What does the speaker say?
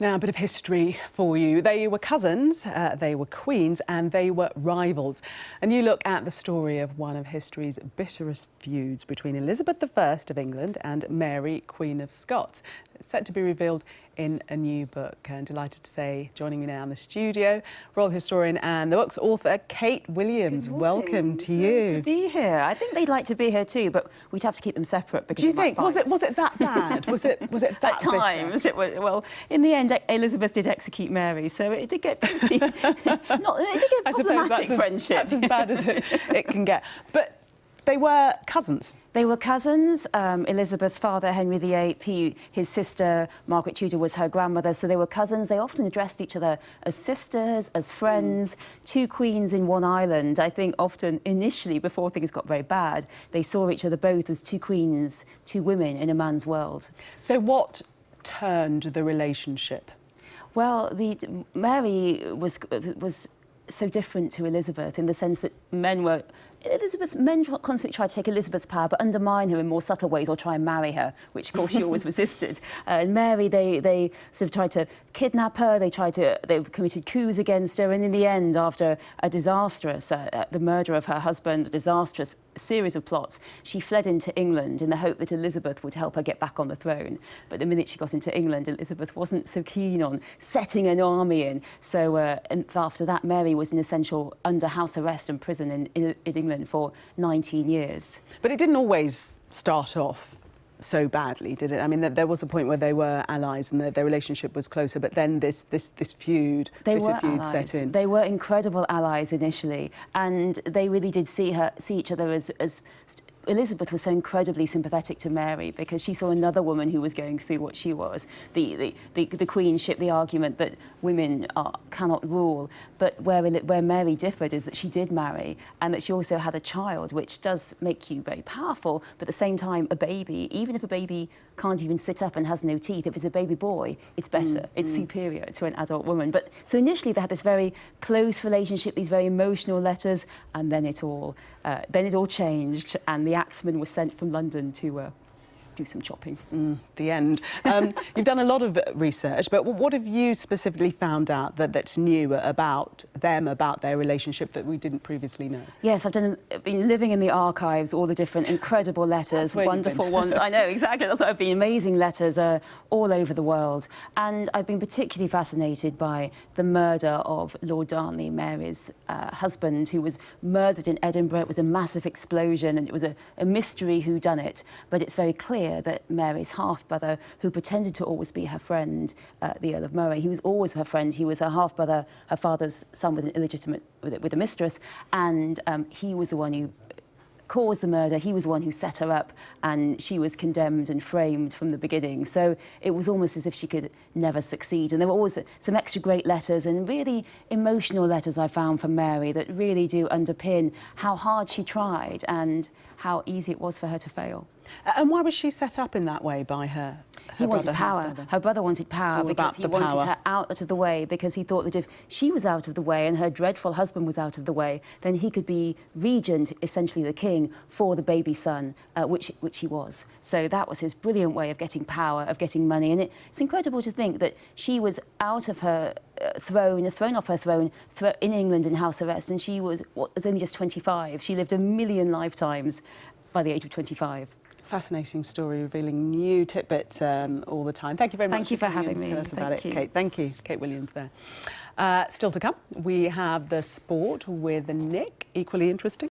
Now, a bit of history for you. They were cousins, they were queens, and they were rivals. A new look at the story of one of history's bitterest feuds between Elizabeth I of England and Mary, Queen of Scots. It's set to be revealed in a new book. And delighted to say, joining me now in the studio, royal historian and the book's author, Kate Williams. Welcome to you. Great to be here. I think they'd like to be here too, but we'd have to keep them separate. Because do you think was it that bad? was it that at times? It was, well, in the end, Elizabeth did execute Mary, so it did get pretty. It did get problematic friendship. That's as bad as it can get. But they were cousins. They were cousins. Elizabeth's father, Henry VIII, his sister, Margaret Tudor, was her grandmother, so they were cousins. They often addressed each other as sisters, as friends, two queens in one island. I think often, initially, before things got very bad, they saw each other both as two queens, two women in a man's world. So what turned the relationship? Well, Mary was so different to Elizabeth in the sense that men constantly tried to take Elizabeth's power but undermine her in more subtle ways or try and marry her, which of course she always resisted. And Mary, they sort of tried to kidnap her, they committed coups against her, and in the end, after a disastrous, the murder of her husband, a disastrous series of plots, she fled into England in the hope that Elizabeth would help her get back on the throne. But the minute she got into England, Elizabeth wasn't so keen on setting an army in. So and after that, Mary was in essential under house arrest and prison in England for 19 years. But it didn't always start off so badly, did it? I mean, there was a point where they were allies and their relationship was closer, but then this feud set in. They were incredible allies initially, and they really did see each other as Elizabeth was so incredibly sympathetic to Mary because she saw another woman who was going through what she was. The queenship, the argument that women cannot rule. But where Mary differed is that she did marry and that she also had a child, which does make you very powerful. But at the same time, a baby, even if a baby can't even sit up and has no teeth, if it's a baby boy, it's better. It's superior to an adult woman. But so initially they had this very close relationship, these very emotional letters, and then it all changed, and the axeman was sent from London to do some chopping. The end. You've done a lot of research, but what have you specifically found out that's new about them, about their relationship that we didn't previously know? Yes, I've been living in the archives, all the different incredible letters, wonderful ones. I know, exactly, that's what I've been, amazing letters all over the world. And I've been particularly fascinated by the murder of Lord Darnley, Mary's husband, who was murdered in Edinburgh. It was a massive explosion and it was a mystery who done it, but it's very clear that Mary's half-brother, who pretended to always be her friend, the Earl of Murray, he was always her friend. He was her half-brother, her father's son with a mistress, and he was the one who caused the murder. He was the one who set her up, and she was condemned and framed from the beginning. So it was almost as if she could never succeed. And there were always some extra great letters and really emotional letters I found from Mary that really do underpin how hard she tried and how easy it was for her to fail. And why was she set up in that way by her He wanted power. Her brother wanted power because he wanted her out of the way, because he thought that if she was out of the way and her dreadful husband was out of the way, then he could be regent, essentially the king, for the baby son, which he was. So that was his brilliant way of getting power, of getting money. And it's incredible to think that she was out of her thrown off her throne in England in house arrest, and she was only just 25. She lived a million lifetimes by the age of 25. Fascinating story, revealing new tidbits all the time. Thank you very much. Thank you for having me. Tell us about it, Kate. Thank you. Kate Williams there. Still to come, we have the sport with Nick, equally interesting.